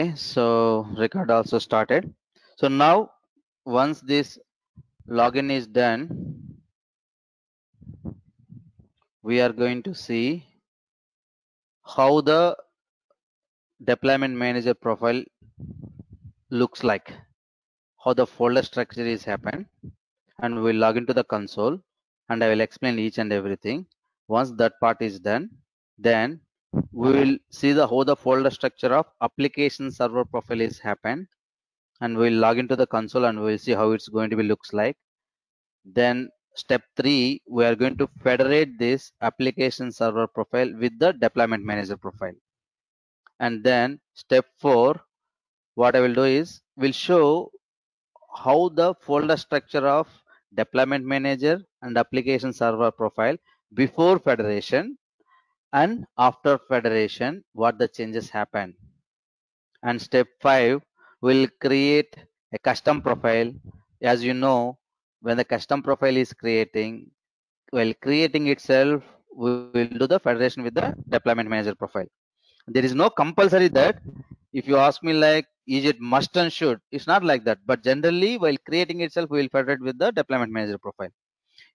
Okay, so record also started. So now once this login is done, we are going to see how the deployment manager profile looks like, how the folder structure is happened, and we'll log into the console and I will explain each and everything. Once that part is done, then we will see the how the folder structure of application server profile is happened, and we'll log into the console and we'll see how it's going to be looks like. Then step 3, we are going to federate this application server profile with the deployment manager profile. And then step 4, what I will do is we'll show how the folder structure of deployment manager and application server profile before federation and after federation, what the changes happen. And step 5, will create a custom profile. As you know, when the custom profile is creating, while creating itself, we will do the federation with the deployment manager profile. There is no compulsory that if you ask me like, is it must and should? It's not like that. But generally, while creating itself, we will federate with the deployment manager profile.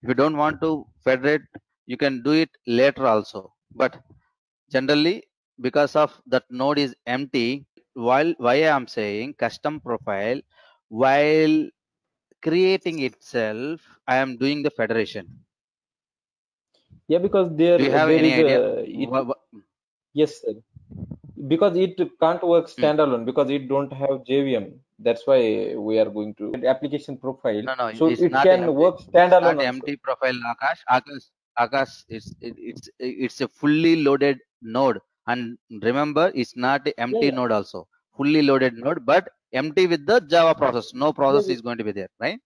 If you don't want to federate, you can do it later also. But generally, because of that node is empty, why I am saying custom profile, while creating itself, I am doing the federation. Yeah, because there Do you have there any is idea? yes, sir. Because it can't work standalone because it don't have JVM. That's why we are going to application profile. No, So it's it not can empty. work It's standalone not also. empty profile, Akash, it's a fully loaded node, and remember, it's not empty node also. Fully loaded node, but empty with the Java process. No process is going to be there, right?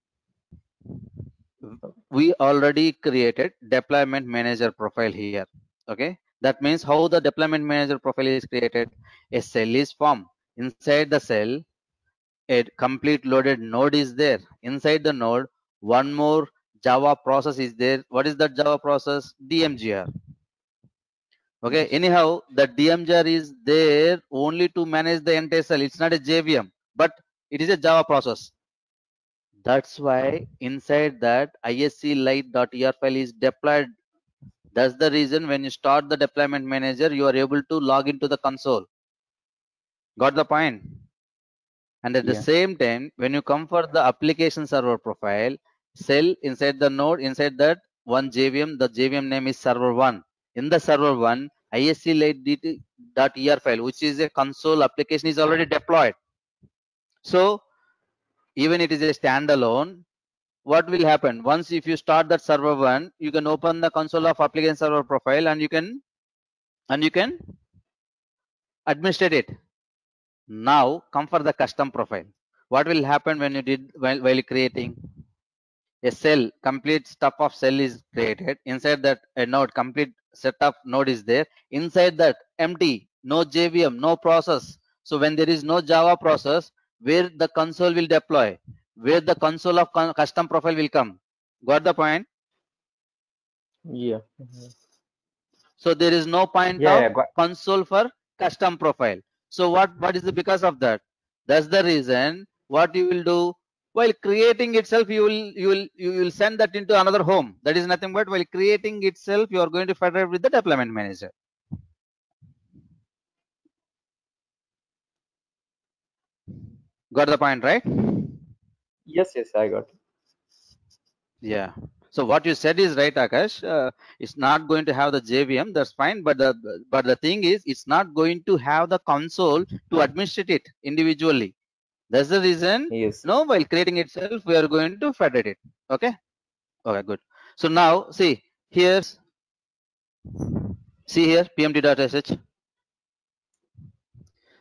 We already created deployment manager profile here. Okay, that means how the deployment manager profile is created. A cell is formed. Inside the cell, a complete loaded node is there. Inside the node, one more Java process is there. What is that Java process? DMGR. Okay, anyhow, the DMGR is there only to manage the entire cell. It's not a JVM, but it is a Java process. That's why inside that ISC lite.er file is deployed. That's the reason when you start the deployment manager, you are able to log into the console. Got the point? And at the same time, when you come for the application server profile, cell inside the node, inside that one JVM, the JVM name is server 1. In the server 1, ISC lite.er file, which is a console application, is already deployed. So even it is a standalone, what will happen? Once if you start that server 1, you can open the console of application server profile and you can administrate it. Now come for the custom profile. What will happen when you did while creating a cell? Complete stuff of cell is created. Inside that a node, complete set of node is there. Inside that empty, no JVM, no process. So when there is no Java process, where the console will deploy, where the console of custom profile will come. Got the point? Yeah. So there is no point of console for custom profile. So what is the because of that? That's the reason what you will do while creating itself, you will send that into another home. That is nothing but while creating itself, you are going to federate with the deployment manager. Got the point, right? Yes, I got it. Yeah. So what you said is right, Akash. It's not going to have the JVM. That's fine. But the thing is, it's not going to have the console to administrate it individually. That's the reason. Yes. No, while creating itself, we are going to federate it. Okay. Okay. Good. So now see here. See here pmt.sh.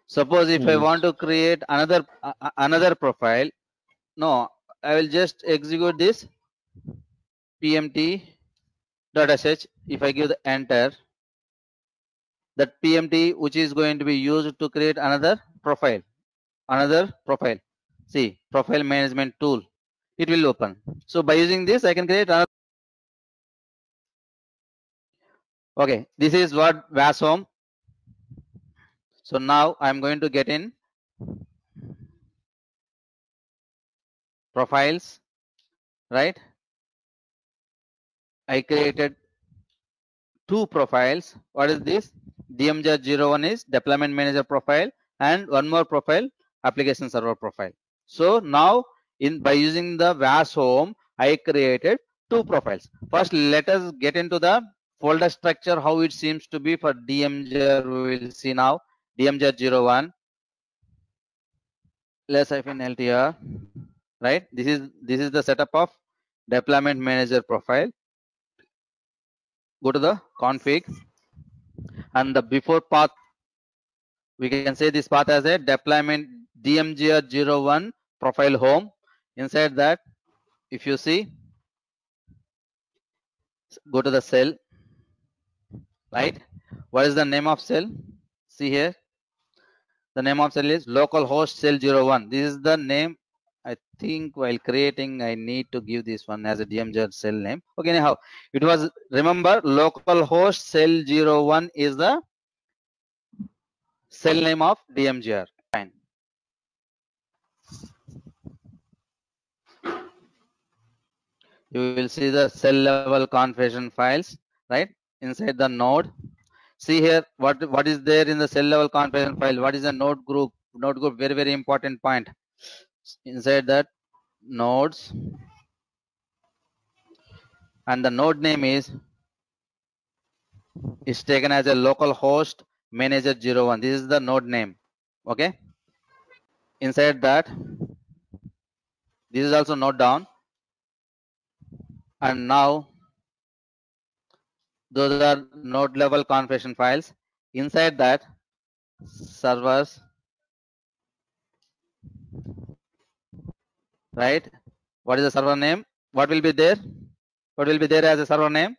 Suppose if I want to create another profile, no, I will just execute this pmt.sh. If I give the enter, that pmt which is going to be used to create another profile. See, profile management tool. It will open. So by using this, I can create another. Okay, this is what VAS home. So now I'm going to get in profiles, right? I created two profiles. What is this? DMGR01 is deployment manager profile, and one more profile, application server profile. So now by using the VAS home, I created two profiles. First, let us get into the folder structure, how it seems to be for DMGR. We will see now. DMGR01, let's -LTR, right? This is the setup of deployment manager profile. Go to the config, and the before path, we can say this path as a deployment DMGR01 profile home. Inside that, if you see, go to the cell, right? What is the name of cell? See here, the name of cell is localhost cell 01. This is the name. I think while creating, I need to give this one as a DMGR cell name. Okay, anyhow, it was, remember, localhost cell 01 is the cell name of DMGR. Fine. You will see the cell level configuration files, right, inside the node. See here what is there in the cell level configuration file. What is the node group? Node group, very, very important point. Inside that, nodes, and the node name is taken as a localhost manager 01. This is the node name. Okay. Inside that, this is also note down. And now those are node level configuration files. Inside that, servers, right? What is the server name? What will be there? What will be there as a server name?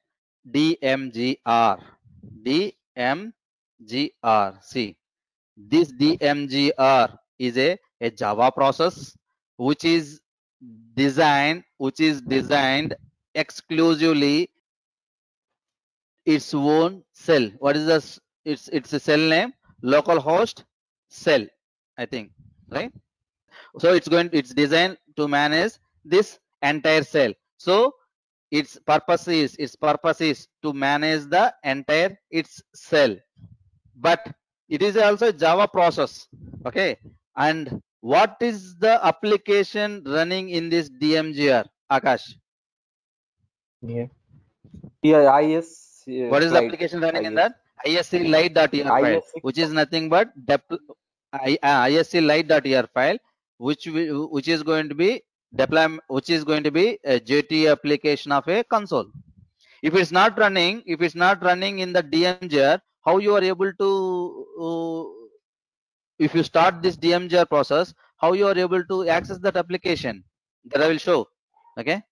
DMGR. DMGR. See, this DMGR is a Java process which is designed exclusively its own cell. What is this? It's a cell name, localhost cell, I think, right? So it's designed to manage this entire cell. So its purpose is to manage the entire its cell. But it is also a Java process. Okay. And what is the application running in this DMGR, Akash? Yeah, IS. What is the application running in that? ISC lite.er file, which is nothing but ISC lite.er file, which is going to be deployment, which is going to be a JT application of a console. If it's not running in the DMGR, how you are able to if you start this DMGR process, how you are able to access that application? That I will show. Okay.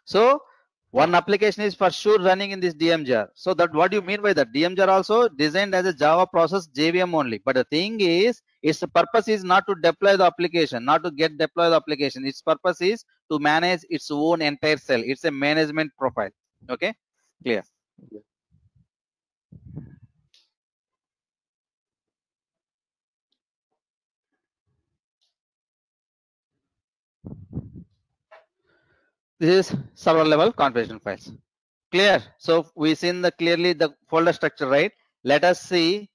So one application is for sure running in this DMGR. So that, what do you mean by that? DMGR also designed as a Java process, JVM only. But the thing is, its purpose is not to deploy the application, not to get deploy the application. Its purpose is to manage its own entire cell. It's a management profile. Okay, clear? This is server level configuration files. Clear? So we seen clearly the folder structure, right? Let us see.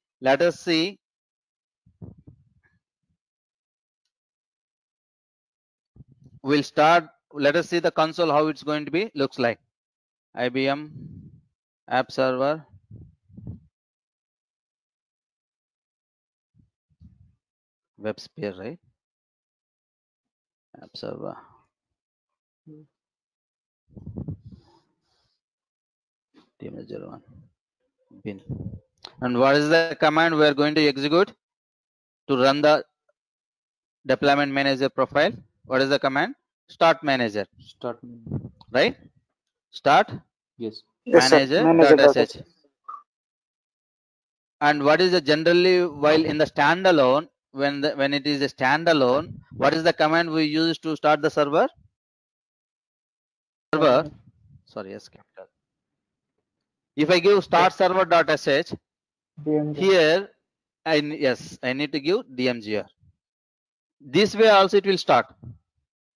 We'll start. Let us see the console, how it's going to be looks like. IBM app server, WebSphere, right? App server. DMGR01 bin. And what is the command we are going to execute to run the deployment manager profile? What is the command? Start manager. Start. Right? Start. Yes. Manager.sh. And what is the generally, while in the standalone, when it is a standalone, what is the command we use to start the server? Sorry, yes, capital. If I give start server.sh, here I need to give DMGR. This way also it will start.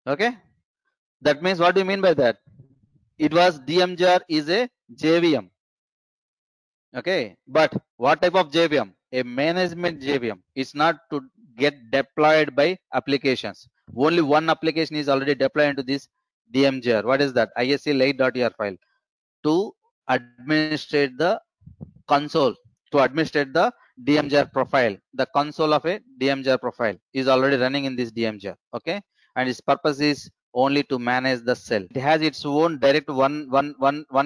Okay, that means what do you mean by that? It was DMGR is a JVM. Okay, but what type of JVM? A management JVM. It's not to get deployed by applications. Only one application is already deployed into this DMGR. What is that? ISC file to administrate the console, to administrate the DMGR profile. The console of a DMGR profile is already running in this DMGR. Okay, and its purpose is only to manage the cell. It has its own direct one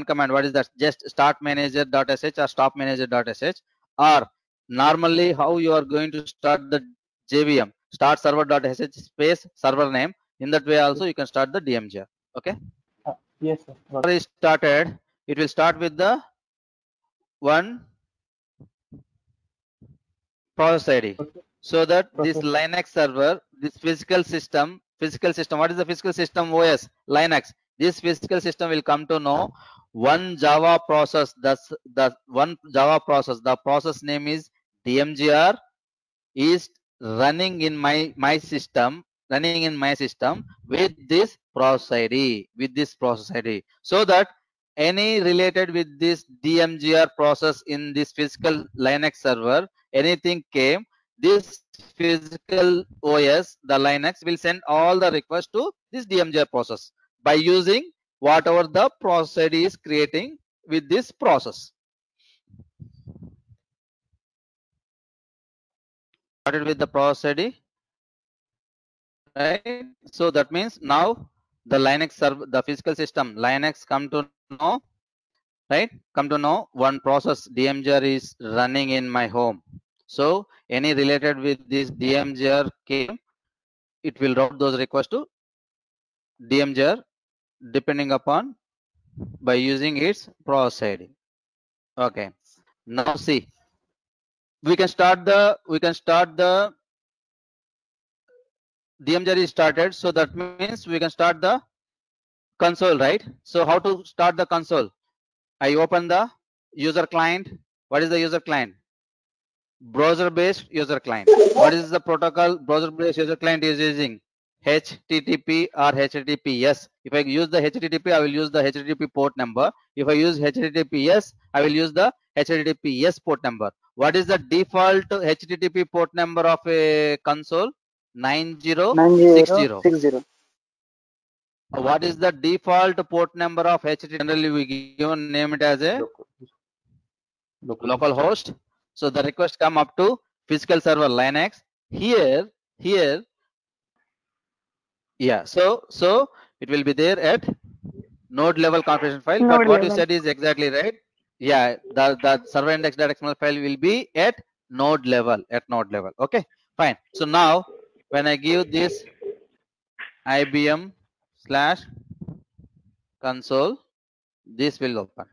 command. What is that? Just start manager.sh or stop manager.sh, or normally how you are going to start the JVM, start server.sh space server name. In that way also you can start the DMGR. Okay. Yes, sir. Already started. It will start with the one process ID, so that this Linux server, this physical system, what is the physical system? OS, Linux. This physical system will come to know one Java process. The one Java process, the process name is DMGR, is running in my system, with this process ID, so that any related with this DMGR process in this physical Linux server, anything came, this physical OS, the Linux, will send all the requests to this DMGR process by using whatever the process ID is creating with this process. Started with the process ID, right? So that means now the Linux server, the physical system Linux come to know, right? Come to know one process DMGR is running in my home. So any related with this DMGR came, it will route those requests to DMGR depending upon by using its process ID. Okay. Now see, we can start the DMGR is started. So that means we can start the console, right? So how to start the console? I open the user client. What is the user client? Browser based user client. What is the protocol browser based user client is using? HTTP or HTTPS. If I use the HTTP, I will use the HTTP port number. If I use HTTPS, I will use the HTTPS port number. What is the default HTTP port number of a console? 9060. What is the default port number of HTTP? Generally, we given name it as a local host. So the request come up to physical server Linux. Here, yeah. So it will be there at node level configuration file. Node but what level. you said is exactly right. Yeah, the server index.xml file will be at node level. Okay, fine. So now when I give this IBM /console, this will open.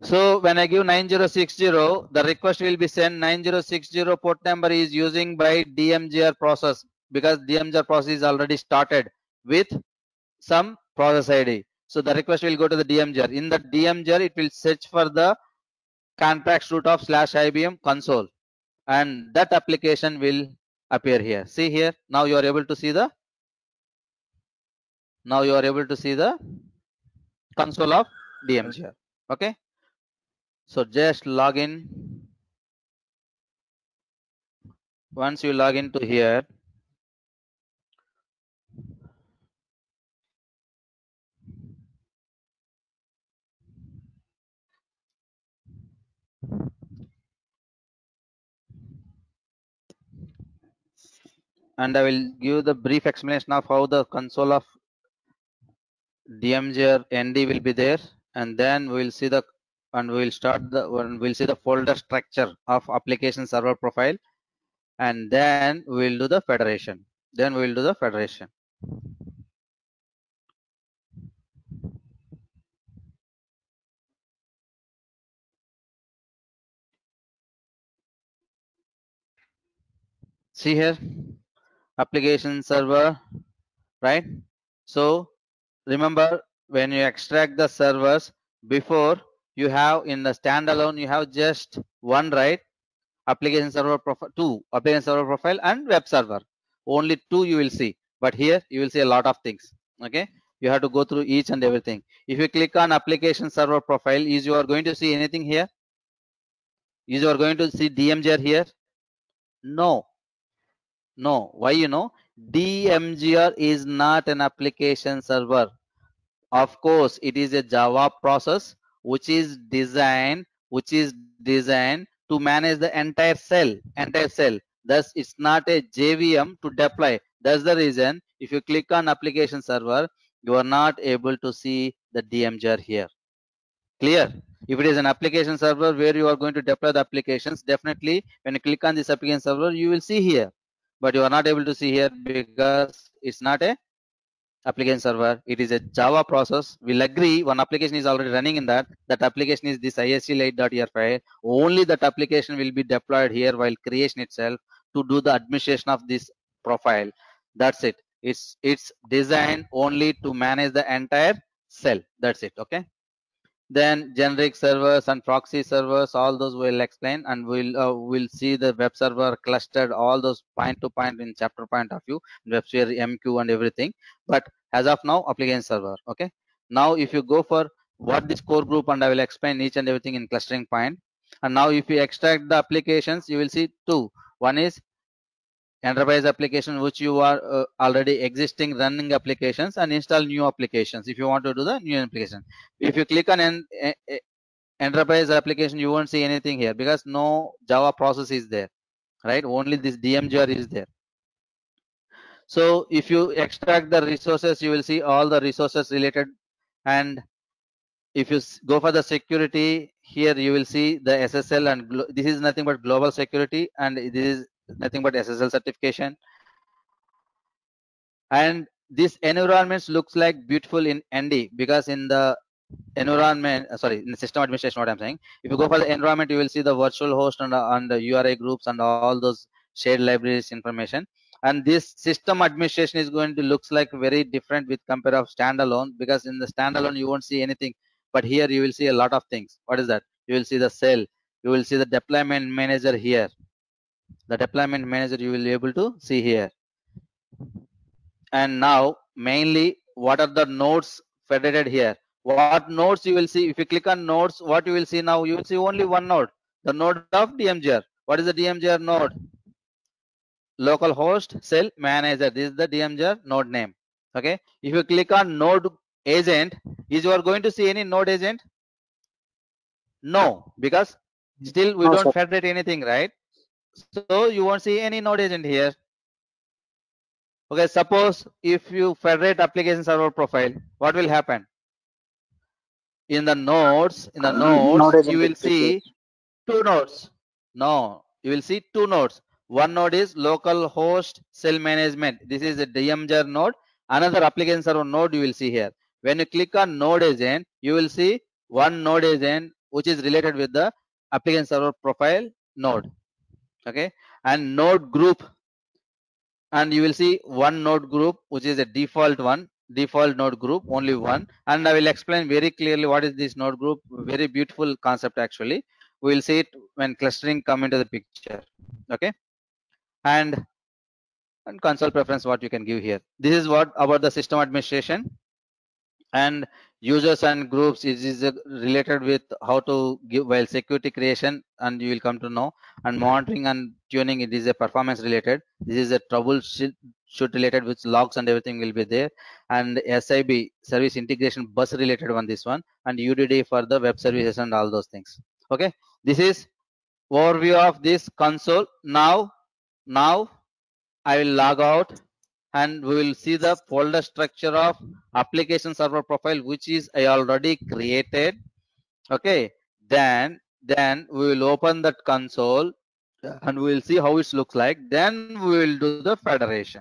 So when I give 9060, the request will be sent. 9060 port number is using by DMGR process, because DMGR process is already started with some process ID. So the request will go to the DMGR. In the DMGR, it will search for the contract root of /IBM console, and that application will appear here. See here. Now you are able to see the console of DMGR. Okay. So just log in. Once you log into here, and I will give the brief explanation of how the console of DMGR ND will be there, and then we will see the we'll see the folder structure of application server profile, and then we'll do the federation. See here, application server, right? So remember, when you extract the servers, before you have in the standalone, you have just one, right? application server profile, 2 application server profile and web server. Only 2 you will see, but here you will see a lot of things. Okay, you have to go through each and everything. If you click on application server profile, is you are going to see anything here? Is you are going to see DMGR here? No. No. Why? DMGR is not an application server. Of course, it is a Java process which is designed to manage the entire cell. Thus, it's not a JVM to deploy. That's the reason if you click on application server, you are not able to see the DMGR here. Clear? If it is an application server where you are going to deploy the applications, definitely when you click on this application server, you will see here. But you are not able to see here because it's not a application server. It is a Java process. We'll agree one application is already running in that. That application is this ISC-lite.er file. Only that application will be deployed here while creation itself to do the administration of this profile. That's it. It's designed only to manage the entire cell. That's it. Okay. Then generic servers and proxy servers, all those we'll explain, and we'll see the web server clustered, all those point to point in chapter point of view, WebSphere, MQ and everything. But as of now, application server. Okay. Now if you go for what this core group, and I will explain each and everything in clustering point. And now if you extract the applications, you will see 2. One is enterprise application, which you are already existing running applications, and install new applications if you want to do the new application. If you click on enterprise application, you won't see anything here because no Java process is there, right? Only this DMGR is there. So if you extract the resources, you will see all the resources related. And if you go for the security, here you will see the SSL, and this is nothing but global security, and this is nothing but SSL certification. And this environments looks like beautiful in ND because in the environment, in the system administration, what I'm saying, if you go for the environment, you will see the virtual host and the URI groups and all those shared libraries information. And this system administration is going to looks like very different with compare of standalone, because in the standalone you won't see anything, but here you will see a lot of things. What is that? You will see the cell, you will see the deployment manager here. The deployment manager you will be able to see here. And now mainly what are the nodes federated here? What nodes you will see? If you click on nodes, what you will see now? You will see only one node, the node of DMGR. What is the DMGR node? Localhost cell manager. This is the DMGR node name. Okay. If you click on node agent, is you are going to see any node agent? No, because still we don't federate anything, right? So you won't see any node agent here. Okay, suppose if you federate application server profile, what will happen? In the nodes, you will see 2 nodes. No, you will see 2 nodes. One node is local host cell management. This is a DMGR node. Another application server node you will see here. When you click on node agent, you will see one node agent which is related with the application server profile node. Okay, and node group, and you will see one node group which is a default node group, only one. And I will explain very clearly what is this node group. Very beautiful concept actually. We will see it when clustering come into the picture. Okay, and console preference, what you can give here. This is what about the system administration. And users and groups is related with how to give while security creation, and you will come to know. And monitoring and tuning, it is a performance related. This is a troubleshoot related, which logs and everything will be there. And SIB, service integration bus related one, this one. And UDD for the web services and all those things. Okay, this is overview of this console. Now I will log out, and we will see the folder structure of application server profile, which is I already created. Okay, then we will open that console and we will see how it looks like. Then we will do the federation.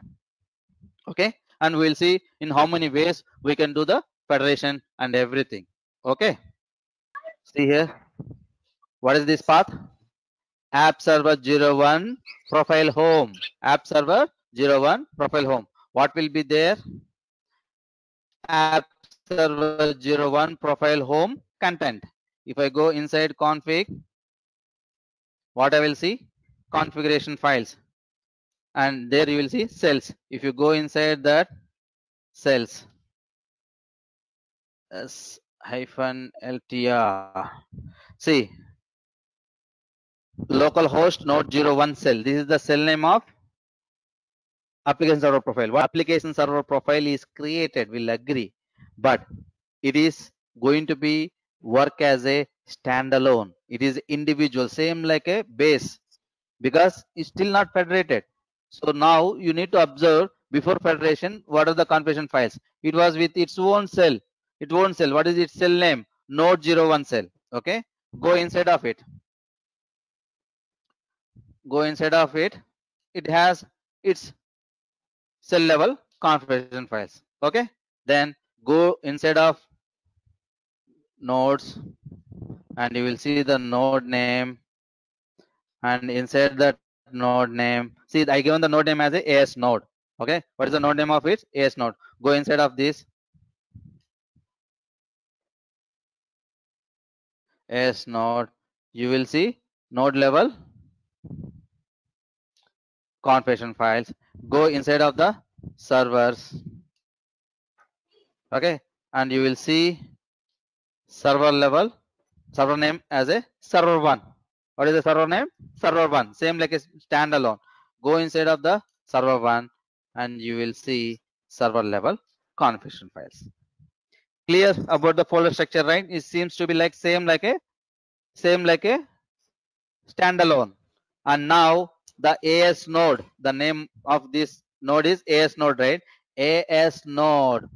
Okay, and we will see in how many ways we can do the federation and everything. Okay, see here, what is this path? App server 01 profile home. App server 01 profile home. What will be there? App server 01 profile home content. If I go inside config, what I will see? configuration files, and there you will see cells. If you go inside that cells, s-ltr, see localhost node 01 cell. This is the cell name of application server profile. What application server profile is created, we'll agree, but it is going to be work as a standalone. It is individual, same like a base, because it's still not federated. So now you need to observe before federation what are the configuration files. It was with its own cell. Its own cell. What is its cell name? Node 01 cell. Okay. Go inside of it. Go inside of it. It has its cell level configuration files. Okay. Then go inside of nodes and you will see the node name, and inside that node name, see I given the node name as a AS node. Okay, what is the node name of it? AS node. Go inside of this AS node, you will see node level configuration files. Go inside of the servers. Okay, and you will see server level, server name as a server 1. What is the server name? Server 1, same like a standalone. Go inside of the server 1 and you will see server level configuration files. Clear about the folder structure, right? It seems to be like same like a standalone. And now the AS node, the name of this node is AS node, right? AS node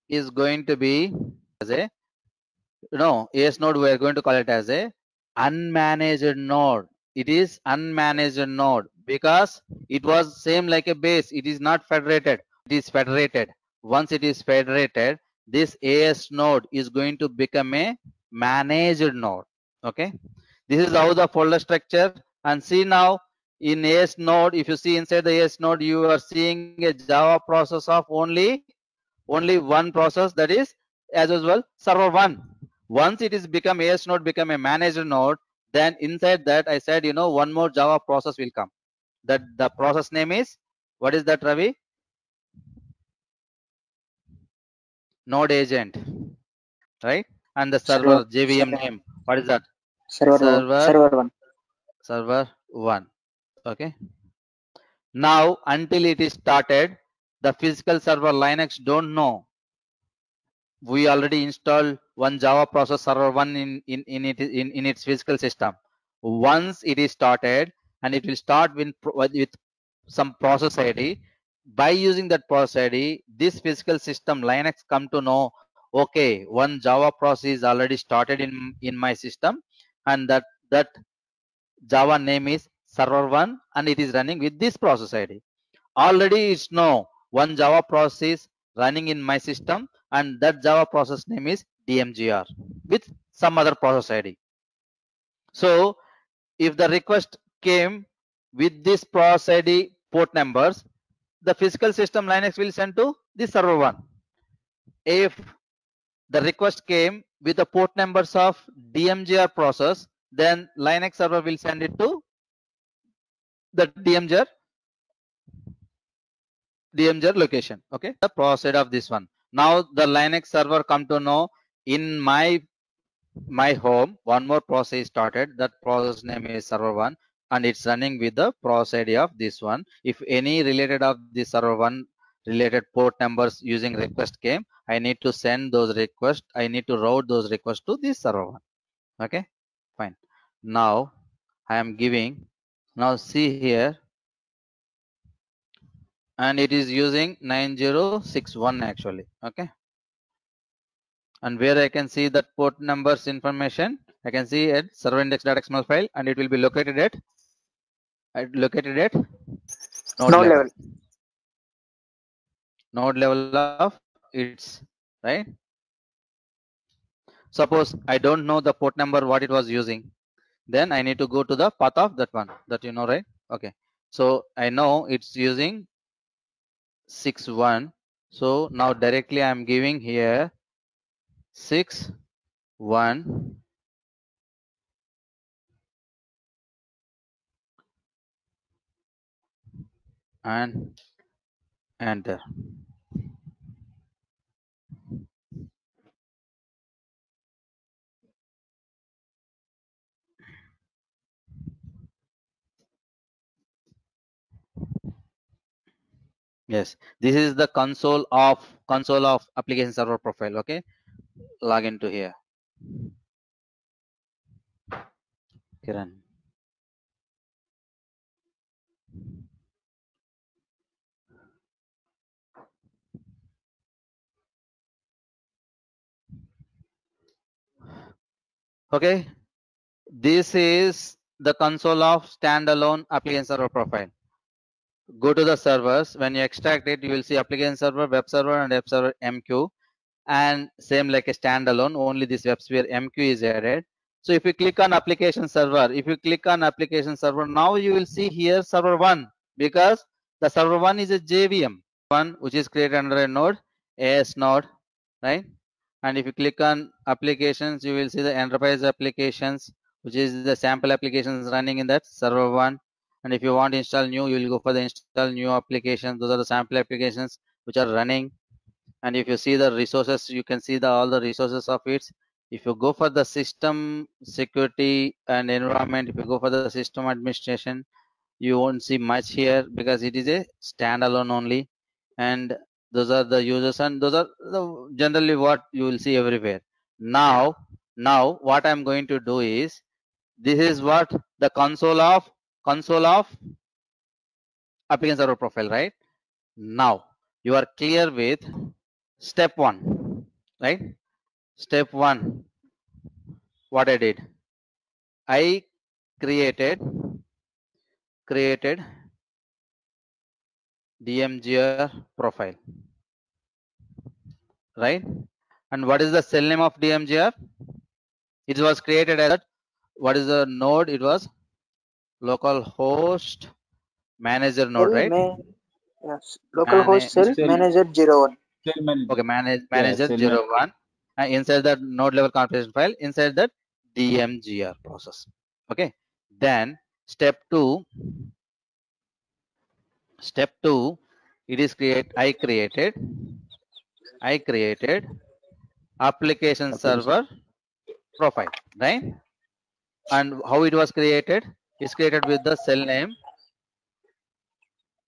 is going to be as a AS node, we are going to call it as a unmanaged node. It is unmanaged node because it was same like a base. It is not federated. It is federated. Once it is federated, this AS node is going to become a managed node. Okay. This is how the folder structure. And see now in AS node, if you see inside the AS node, you are seeing a Java process of only one process, that is as usual server 1. Once it is become AS node, become a manager node, then inside that I said, one more Java process will come. That the process name is, what is that, Ravi? Node agent, right? And the server JVM name, what is that? Server 1. Okay. Now until it is started, the physical server Linux don't know. We already installed one Java process server 1 in its physical system. Once it is started, and it will start with some process ID. By using that process ID, this physical system Linux come to know, okay, one Java process is already started in my system, and that Java name is server 1 and it is running with this process ID. Already it's know one Java process running in my system, and that Java process name is DMGR with some other process ID. So if the request came with this process ID port numbers, the physical system Linux will send to the server 1. If the request came with the port numbers of DMGR process, then Linux server will send it to the DMGR location. Okay, the process of this one. Now the Linux server come to know in my home one more process started. That process name is server 1 and it's running with the process ID of this one. If any related of the server 1 related port numbers using request came, I need to send those requests. I need to route those requests to this server 1. Okay, fine. Now I am giving, now see here, and it is using 9061 actually. Okay, and where I can see that port numbers information, I can see at server index.xml file, and it will be located at node level. Node level of its, right? Suppose I don't know the port number what it was using, then I need to go to the path of that one, that right? Okay, so I know it's using 61. So now directly I am giving here 61 and enter. Yes, this is the console of application server profile. Okay, log into here, Kiran. Okay, this is the console of standalone application server profile. Go to the servers. When you extract it, you will see application server, web server, and web server MQ. And same like a standalone, only this WebSphere MQ is added. So if you click on application server, now you will see here server 1, because the server 1 is a JVM one which is created under a node, AS node, right? And if you click on applications, you will see the enterprise applications, which is the sample applications running in that server 1. And if you want to install new, you will go for the install new applications. Those are the sample applications which are running. And if you see the resources, you can see all the resources of it. If you go for the system security and environment, if you go for the system administration, you won't see much here because it is a standalone only. And those are the users, and those are generally what you will see everywhere. Now what I'm going to do is, this is what the console of application server profile, right? Now you are clear with step 1, right? Step 1, what I did, I created DMGR profile, right? And what is the cell name of DMGR? It was created as, what is the node? It was localhost manager node, right? Yes, localhost cell manager 01. Okay, manager 01. And inside that node level configuration file, inside that DMGR process. Okay. Then step 2, it is I created application server profile, right? And how it was created? It's created with the cell name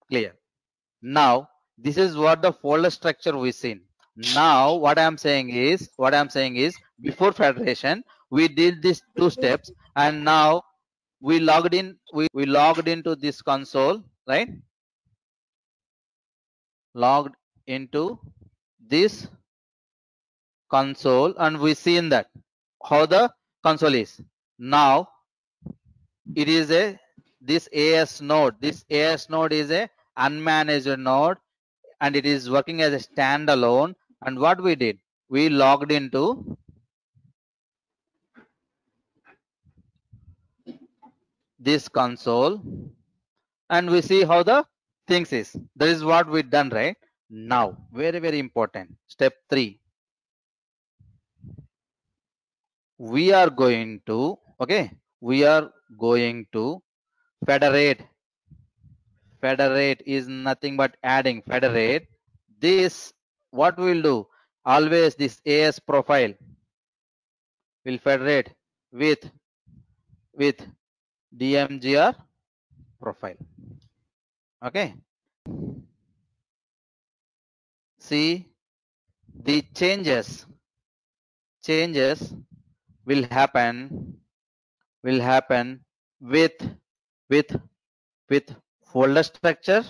clear. Now this is what the folder structure we seen. Now what I'm saying is before federation we did these 2 steps, and now we logged into this console, right? Logged into this console, and we seen that how the console is. Now it is this AS node is a unmanaged node, and it is working as a standalone. And what we did, we logged into this console, and we see how the things is. That is what we done, right? Now very, very important, step 3, we are going to federate. Federate is nothing but adding federate. This, what we will do, always this AS profile will federate with DMGR profile. Okay. See, the changes will happen with folder structure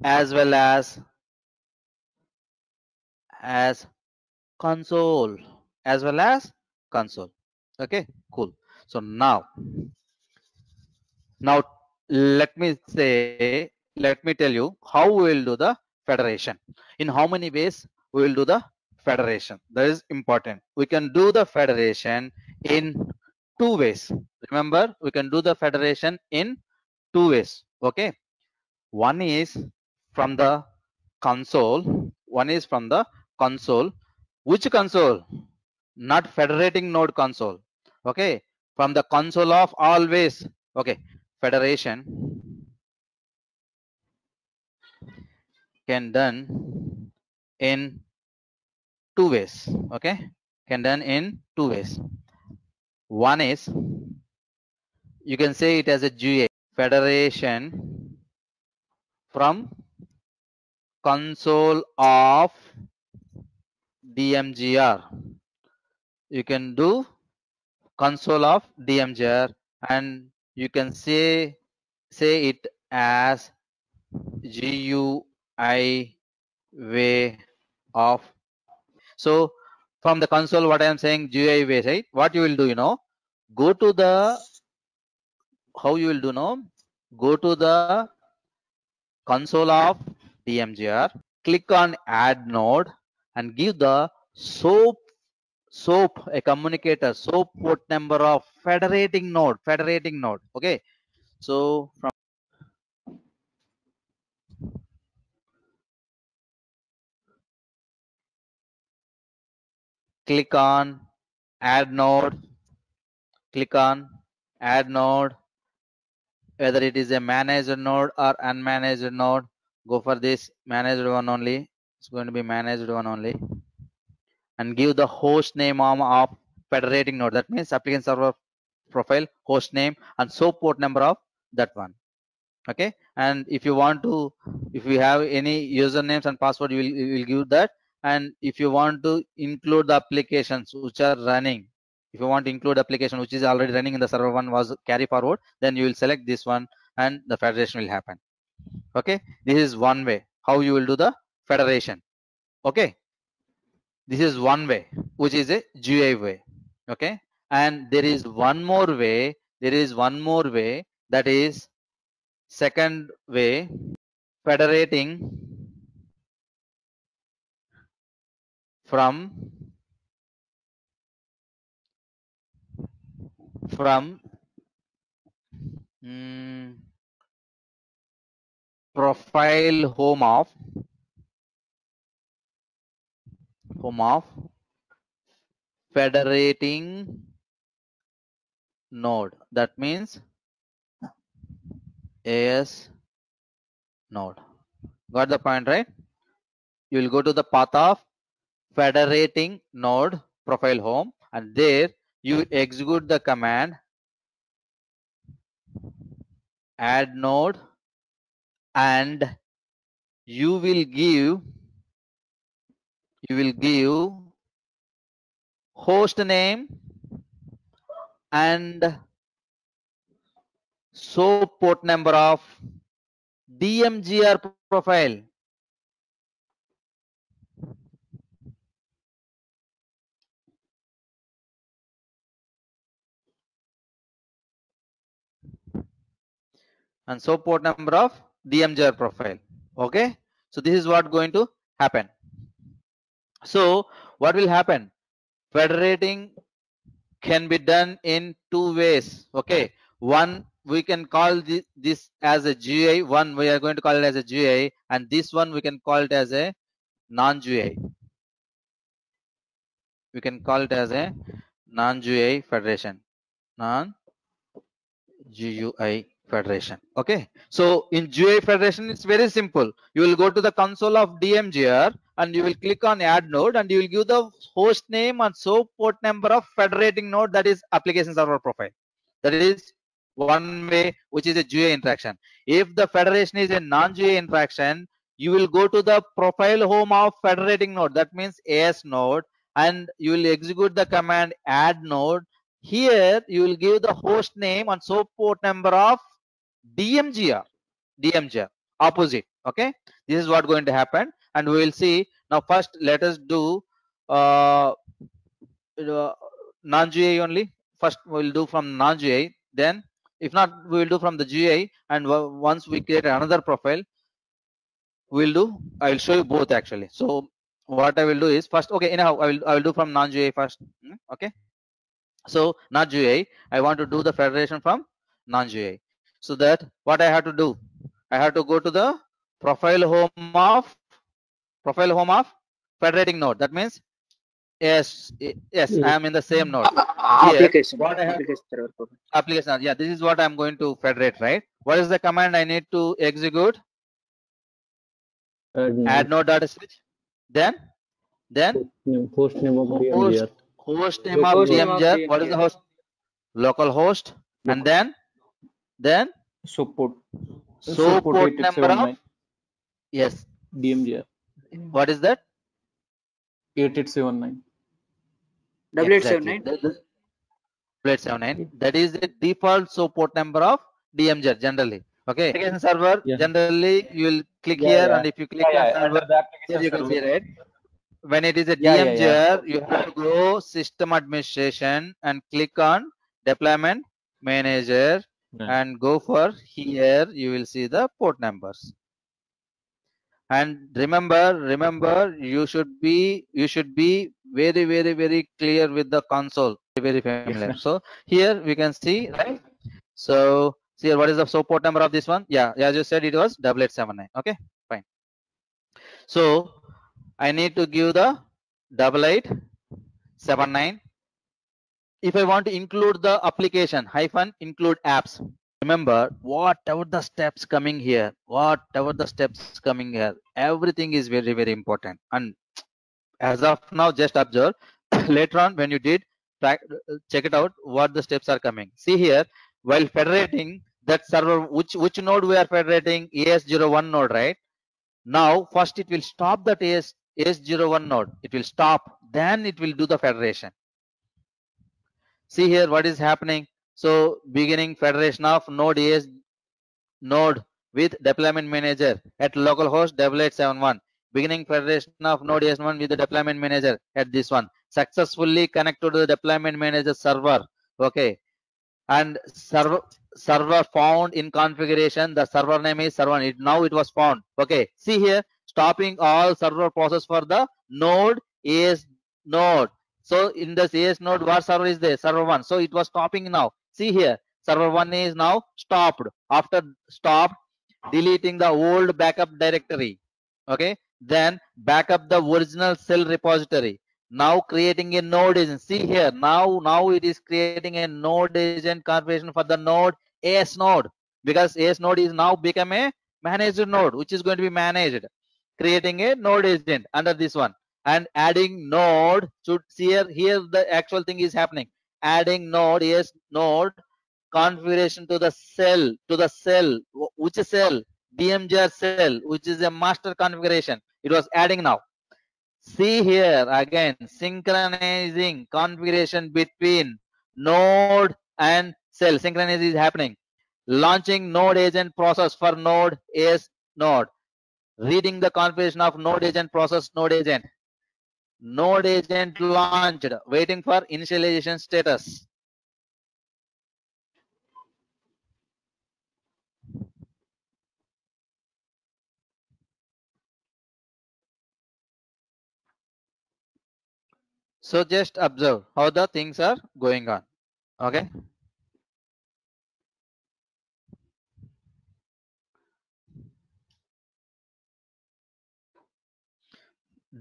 as well as console, Okay, cool. So now let me tell you how we will do the federation. In how many ways we will do the federation? That is important. We can do the federation in 2 ways. Remember, we can do the federation in 2 ways. Okay. One is from the console. Which console? Not federating node console. Okay. From the console of always. Okay. federation can done in two ways. Okay, can done in two ways. One is, you can say it as a GUI federation from console of DMGR. You can do console of DMGR, and you can say it as GUI way of. So from the console, what I am saying, GUI way, right? What you will do, go to the, how you will do, go to the console of DMGR, click on add node, and give the SOAP a communicator SOAP port number of federating node. Okay, so from click on add node, whether it is a managed node or unmanaged node, go for this managed one only. It's going to be managed one only, and give the host name of federating node. That means application server profile, host name, and SOAP port number of that one. Okay, and if you want to, if you have any usernames and password, you will give that. And if you want to include the applications which are running, if you want to include application which is already running in the server one was carry forward, then you will select this one and the federation will happen. Okay, this is one way how you will do the federation. Okay, this is one way, which is a GUI way. Okay, and there is one more way. That is second way, federating from profile home of federating node. That means AS node. Got the point, right? You will go to the path of federating node profile home, and there you execute the command add node, and you will give host name and SOAP port number of DMGR profile. And SOAP port number of DMGR profile. Okay, so this is what going to happen. So what will happen? Federating can be done in two ways. Okay, one, we can call this as a GUI. One, we are going to call it as a GUI, and this one we can call it as a non-GUI. We can call it as a non-GUI federation. Non-GUI federation. Okay, so in GUI federation, it's very simple. You will go to the console of DMGR and you will click on add node, and you will give the host name and SOAP port number of federating node, that is application server profile. That is one way, which is a GUI interaction. If the federation is a non-GUI interaction, you will go to the profile home of federating node, that means AS node, and you will execute the command add node. Here you will give the host name and SOAP port number of DMGR opposite. Okay, this is what going to happen, and we will see. Now first let us do non-GUI only. First we will do from non-GUI, then if not, we will do from the GUI, and once we create another profile, we will do, I will show you both actually. So what I will do is, first, okay, anyhow I will do from non-GUI first. Okay, so not GUI, I want to do the federation from non-GUI. So that what I have to do, I have to go to the profile home of federating node. That means Yes, yes, I am in the same node. Application. What I have Application server profile. application. Yeah, this is what I'm going to federate, right? What is the command I need to execute? Add node data switch. Then host name of DMGR. host name of DMGR. What is the host? Local host. And then Support port number of, yes, DMGR what is that? 8879. 8879. 8879. That is the default port number of DMGR generally. Okay. Application server, Yeah. generally you will click here, and if you click on server, here you can see, right? When it is a DMGR, you have to go system administration and click on deployment manager and go for here. You will see the port numbers. And remember, you should be very clear with the console, very familiar. So here we can see, right? So see what is the port number of this one? Yeah, as you said, it was 8879. Okay, fine. So I need to give the 8879. If I want to include the application -include apps, remember whatever the steps coming here, everything is very important. And as of now, just observe. Later on, when you did check it out, what the steps are coming. See here, while federating that server, which node we are federating? AS01 node, right? Now first it will stop that AS01 node. It will stop, then it will do the federation. See here what is happening. So beginning federation of node AS node with deployment manager at localhost 8871. Beginning federation of node AS1 with the deployment manager at this one. Successfully connected to the deployment manager server. Okay. And server found in configuration. The server name is server. Now it was found. Okay. See here, stopping all server process for the node AS node. So in this AS node, what server is there? Server 1. So it was stopping now. See here, server 1 is now stopped. After stopped, deleting the old backup directory. Okay. Then backup the original cell repository. Now creating a node agent. See here, now it is creating a node agent configuration for the node AS node, because AS node is now become a managed node, which is going to be managed. Creating a node agent under this one. And adding node, should see here the actual thing is happening. Adding node AS node configuration to the cell, which cell? DMGR cell, which is a master configuration. It was adding now. See here again, synchronizing configuration between node and cell. Synchronizing is happening. Launching node agent process for node AS node. Reading the configuration of node agent process node agent. Node agent launched, waiting for initialization status. So just observe how the things are going on. Okay.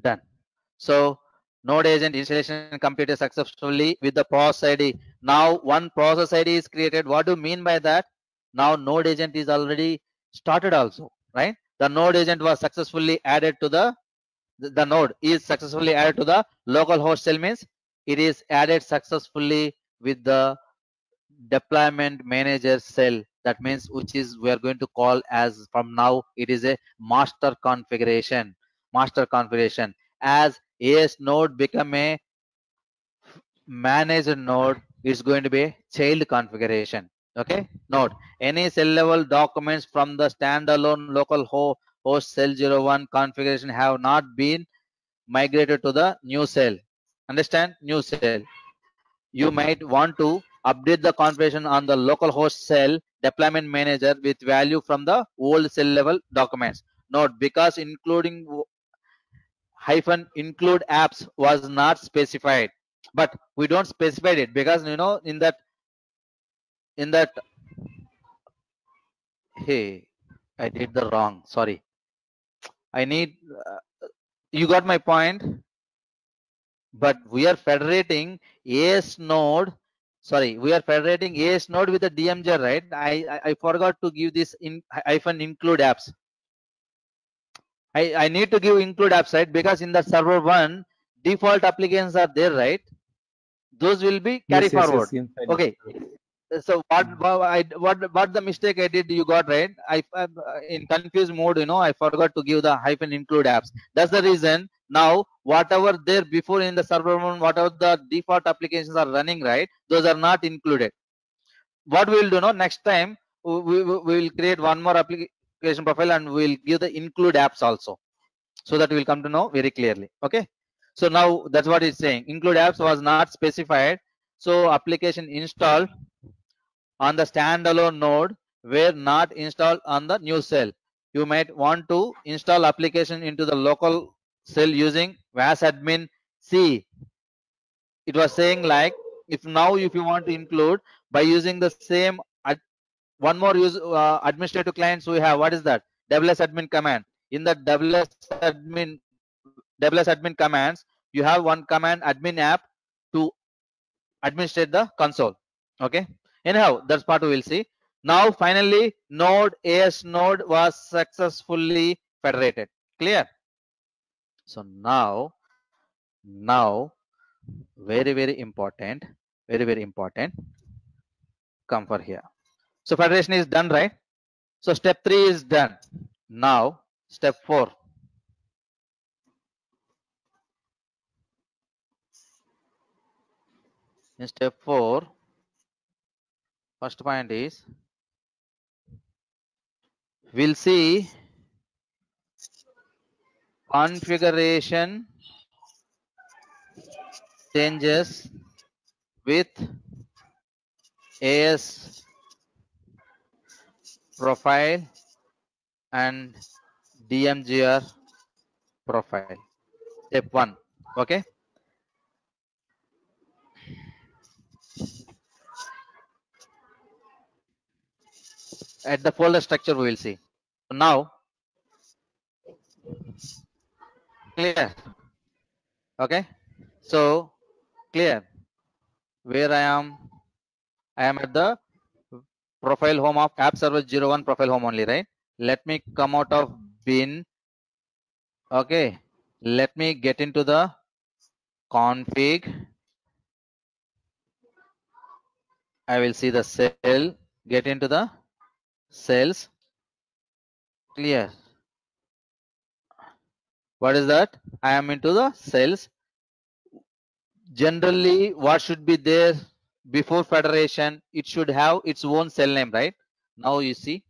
Done. So node agent installation completed successfully with the process ID. Now one process ID is created. What do you mean by that? Now node agent is already started also, right? The node agent was successfully added to the node is successfully added to the local host cell, means it is added successfully with the deployment manager cell. That means which is we are going to call as from now it is a master configuration. As AS node become a managed node, it's going to be a child configuration. Okay. Note, any cell level documents from the standalone local host cell 01 configuration have not been migrated to the new cell. Understand? New cell. You might want to update the configuration on the local host cell deployment manager with value from the old cell level documents. Note, because including -include apps was not specified, but we don't specify it because in that hey, I did the wrong, sorry. I need you got my point. but we are federating AS node. Sorry, we are federating AS node with the DMJ, right? I forgot to give this in hyphen include apps. I need to give include apps, right? Because in the server one, default applications are there, right? Those will be carry forward. Okay. So what the mistake I did, you got, right? I in confused mode, I forgot to give the hyphen include apps. That's the reason. Now whatever there before in the server one, whatever the default applications are running, right, those are not included. What we will do now, next time we will create one more application profile and we will give the include apps also, so that we will come to know very clearly. Okay, so now that's what it's saying. Include apps was not specified, so application installed on the standalone node were not installed on the new cell. You might want to install application into the local cell using was admin C. It was saying like, if you want to include by using the same one more administrative clients we have, what is that? WSAdmin command. In the WSAdmin commands, you have one command admin app to administrate the console. Okay, anyhow, that's part we will see. Now finally node AS node was successfully federated. Clear? So now very important, come for here. So federation is done, right? So step 3 is done. Now step 4. In step 4, first point is we'll see configuration changes with AS profile and DMGR profile. Step 1. Okay. At the folder structure we will see. Now clear? Okay. So clear where I am at the profile home of app server 01 profile home only, right? Let me come out of bin. Okay, let me get into the config. I will see the cell, get into the cells. Clear? What is that? I am into the cells. Generally what should be there before federation? It should have its own cell name, right? Now you see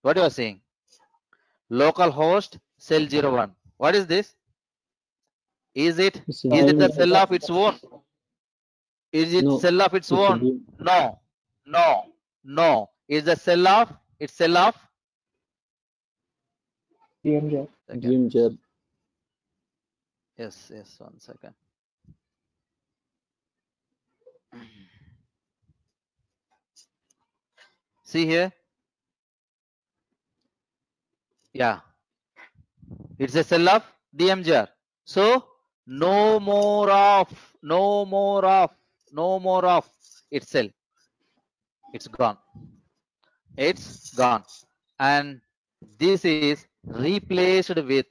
what you are saying. Localhost cell 01. What is this? Is it the cell of its own? Is it cell of its own? No. Is the cell of DMGR. Yes, 1 second. See here. Yeah. It's a cell of DMGR. So no more of its cell. It's gone. And this is replaced with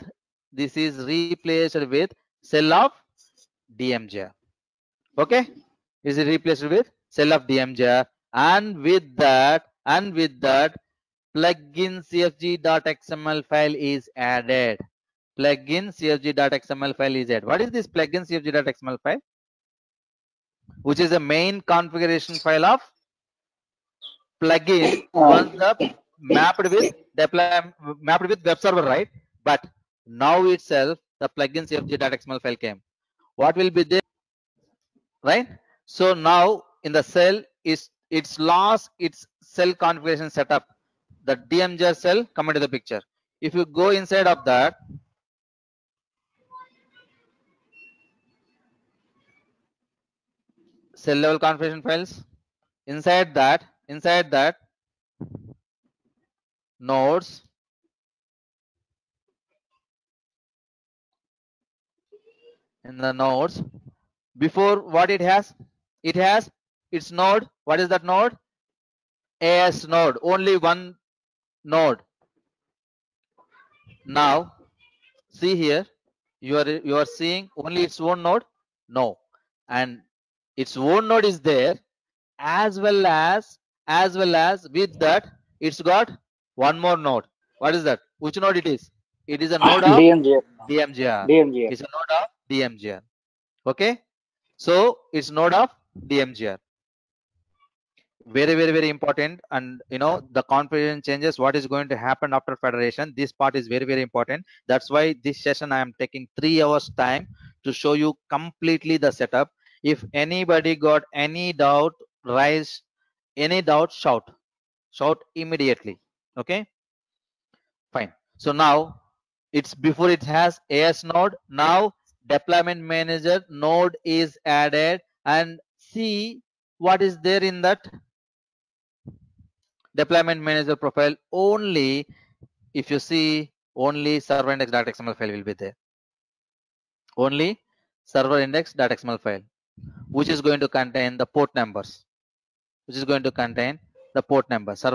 cell of DMGR. Okay, is it replaced with cell of DMGR, and with that plugin cfg.xml file is added. Plugin cfg.xml file is added. What is this plugin cfg.xml file? Which is the main configuration file of plugin once the mapped with web server, right? But now itself the plugin cfg.xml file came. What will be there, right? So now in the cell it's lost its cell configuration setup. The DMGR cell come into the picture. If you go inside of that, cell level configuration files, inside that nodes, in the nodes. Before what it has its node. What is that node? AS node, only one node. Now see here, you are seeing only its own node. No, and its own node is there, as well as with that it's got one more node. What is that? Which node it is? It is a node of DMGR. DMGR. DMGR. It's a node of DMGR. Okay, so it's node of DMGR. Very important. And you know, the configuration changes, what is going to happen after federation, this part is very important. That's why this session I am taking 3 hours time to show you completely the setup. If anybody got any doubt, raise any doubt, shout immediately. Okay, fine. So now it's before it has AS node. Now deployment manager node is added, and see what is there in that deployment manager profile. Only if you see, only server index.xml file will be there. Only server index.xml file, which is going to contain the port numbers, server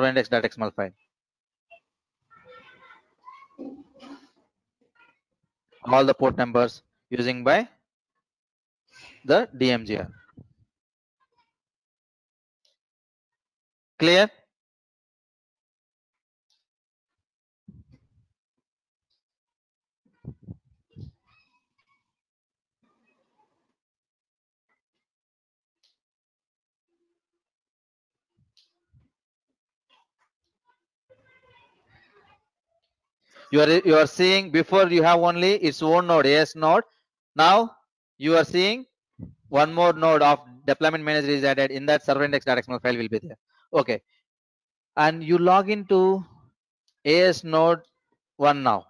index.xml file. All the port numbers using by the DMGR. Clear? You are seeing, before you have only its own node, AS node. Now you are seeing one more node of deployment manager is added. In that server index.xml file will be there. Okay, and you log into AS node 1 now.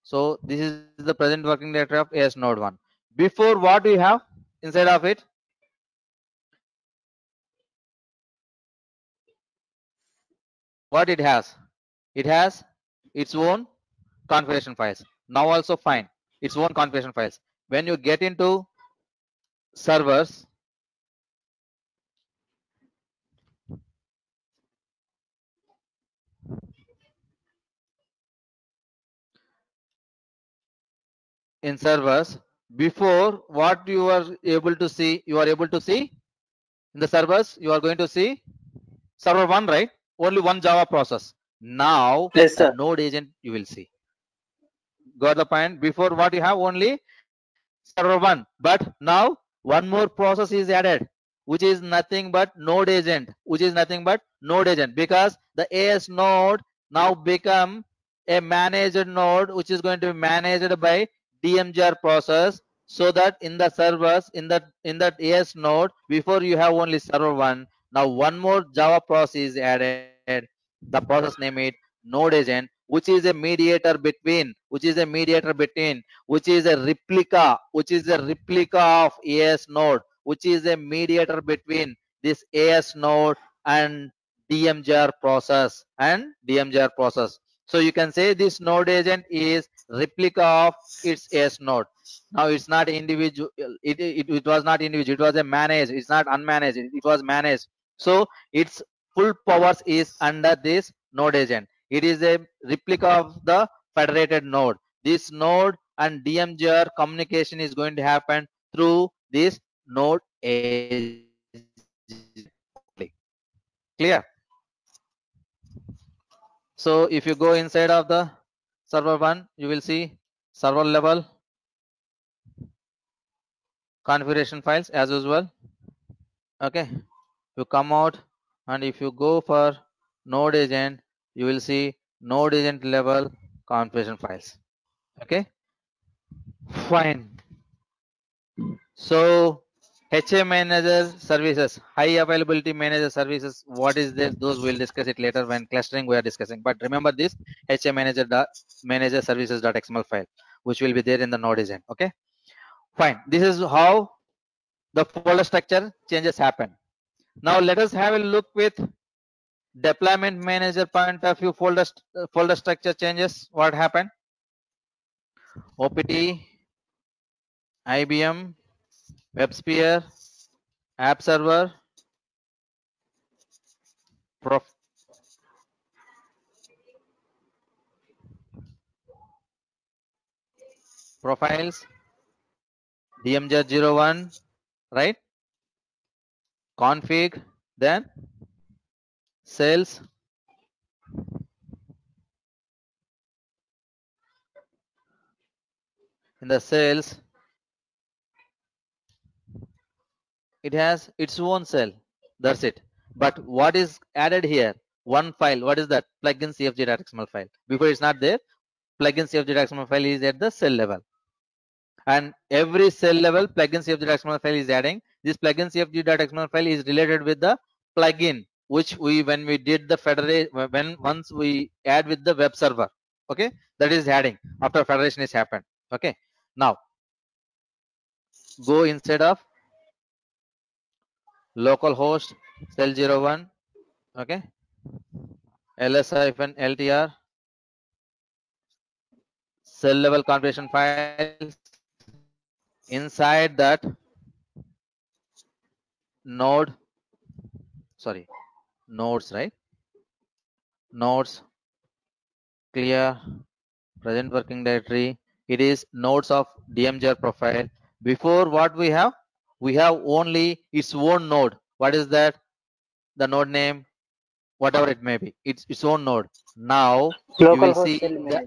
So this is the present working directory of AS node 1. Before, what do you have inside of it? What it has? It has its own configuration files. Now also fine, its own configuration files. When you get into servers, in servers, before, what you are able to see, in the servers, you are going to see server 1, right? Only one Java process. Now Yes, the sir. node agent you will see. Got the point? Before, what you have? Only server 1, but now one more process is added, which is nothing but node agent, because the AS node now become a managed node, which is going to be managed by DMGR process. So that in the servers, in that AS node, before you have only server 1, now one more Java process is added. The process name it node agent, which is a mediator between, which is a replica, of AS node, which is a mediator between this AS node and DMGR process So you can say this node agent is replica of its AS node. Now it's not individual, it was not individual, it was a managed, it's not unmanaged, it was managed. So its full powers is under this node agent. It is a replica of the federated node. This node and DMGR communication is going to happen through this node agent. Clear? So if you go inside of the server 1, you will see server level configuration files as usual. Okay, you come out, and if you go for node agent, you will see node agent level configuration files. Okay, fine. So HA manager services, high availability manager services, what is this? Those we'll discuss it later when clustering we are discussing. But remember this HA manager services.xml file, which will be there in the node agent. Okay, fine. This is how the folder structure changes happen. Now let us have a look with deployment manager point of view. Folder structure changes. What happened? OPT IBM, WebSphere, App Server, profiles, DMJ01, right? Config, then sales, in the sales, it has its own cell. That's it. But what is added here? One file. What is that? Plugin CFG.xml file. Before it's not there. Plugin CFG.xml file is at the cell level. And every cell level plugin CFG.xml file is adding. This plugin CFG.xml file is related with the plugin, which when we did the federation, once we add with the web server, okay, that is adding after federation is happened. Okay, now go instead of localhost cell 01, okay, ls-ltr cell level configuration files. Inside that nodes, right? Nodes, clear, present working directory. It is nodes of DMGR profile. Before what we have only its own node. What is that? The node name, whatever it may be. It's its own node. Now you will see that,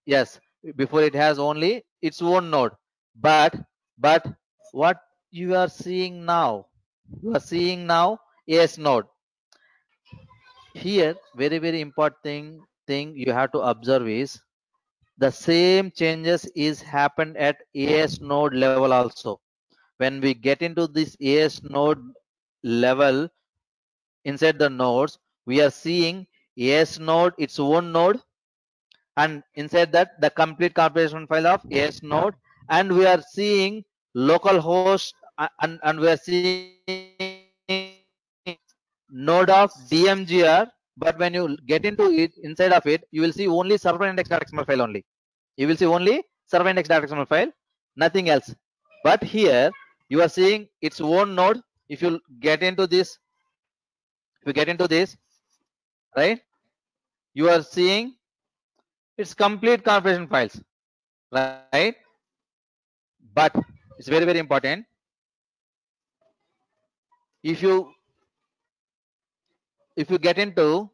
yes, before it has only its own node. But what you are seeing now, AS node. Here, very important thing you have to observe is the same changes is happened at AS node level also. When we get into this AS node level, inside the nodes, we are seeing AS node, its own node, and inside that the complete configuration file of AS node, and we are seeing localhost, and we are seeing node of DMGR. But when you get into it, inside of it, you will see only server index.xml file only. You will see only server index.xml file, nothing else. But here you are seeing its own node. If you get into this, right, you are seeing its complete configuration files, right? But it's very important. If you get into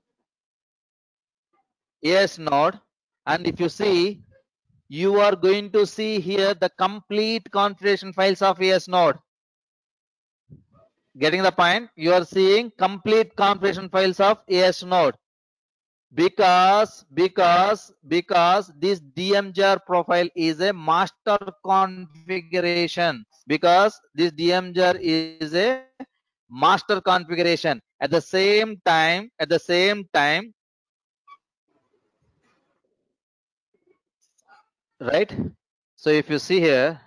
AS node, and if you see, you are going to see here the complete configuration files of AS node. Getting the point? You are seeing complete configuration files of AS node, because this DMGR profile is a master configuration. Because this DMGR is a master configuration. At the same time, right? So if you see here,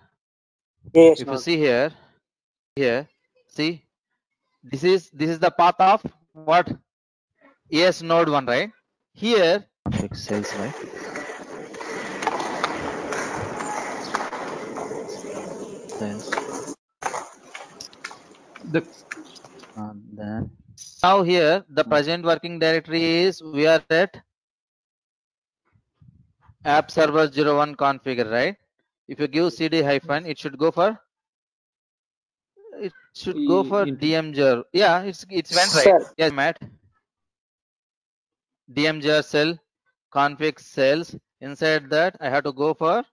see, this is the path of what? AS node 1, right? Here config cells, right? And then now here the present working directory is, we are at app server 01 configure, right? If you give cd hyphen, it should go for DMGR. Yeah, it's went right. Yes, Matt. DMGR cell config cells. Inside that I have to go for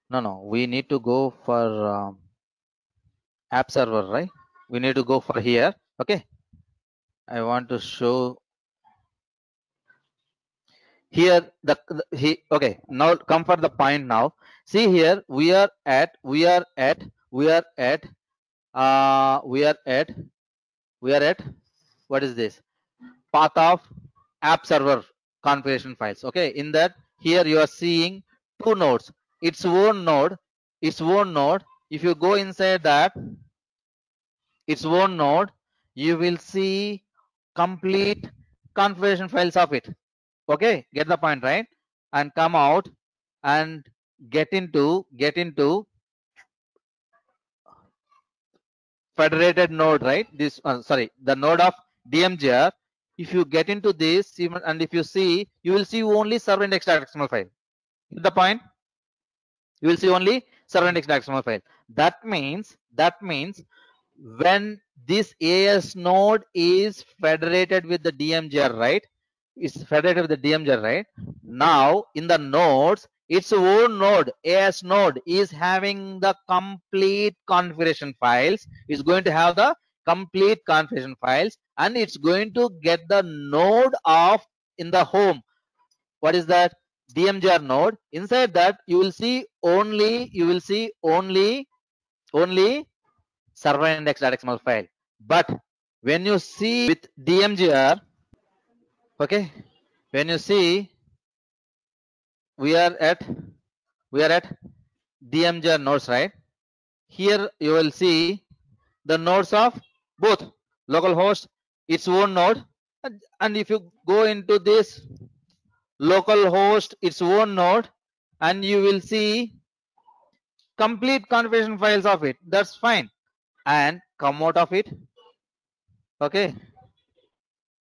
no, we need to go for app server, right? We need to go for here. Okay, I want to show here okay, now come for the point. Now see here, we are at what is this? Path of app server configuration files. Okay, in that here you are seeing two nodes, its own node. If you go inside that its own node, you will see complete configuration files of it. Okay, get the point, right? And come out and get into federated node, right? This sorry, the node of DMGR. If you get into this and if you see, you will see only server index.xml file. Get the point? You will see only server index.xml file. That means when this AS node is federated with the DMGR, right? It's federated with the DMGR, right? Now in the nodes, its own node, AS node, is having the complete configuration files. It's going to have the complete configuration files, and it's going to get the node of in the home. What is that? DMGR node. Inside that, you will see only server index.xml file. But when you see with DMGR, okay, when you see we are at DMGR nodes, right? Here you will see the nodes of both localhost, its own node, and if you go into this localhost, its own node, and you will see complete configuration files of it. That's fine. And come out of it, okay,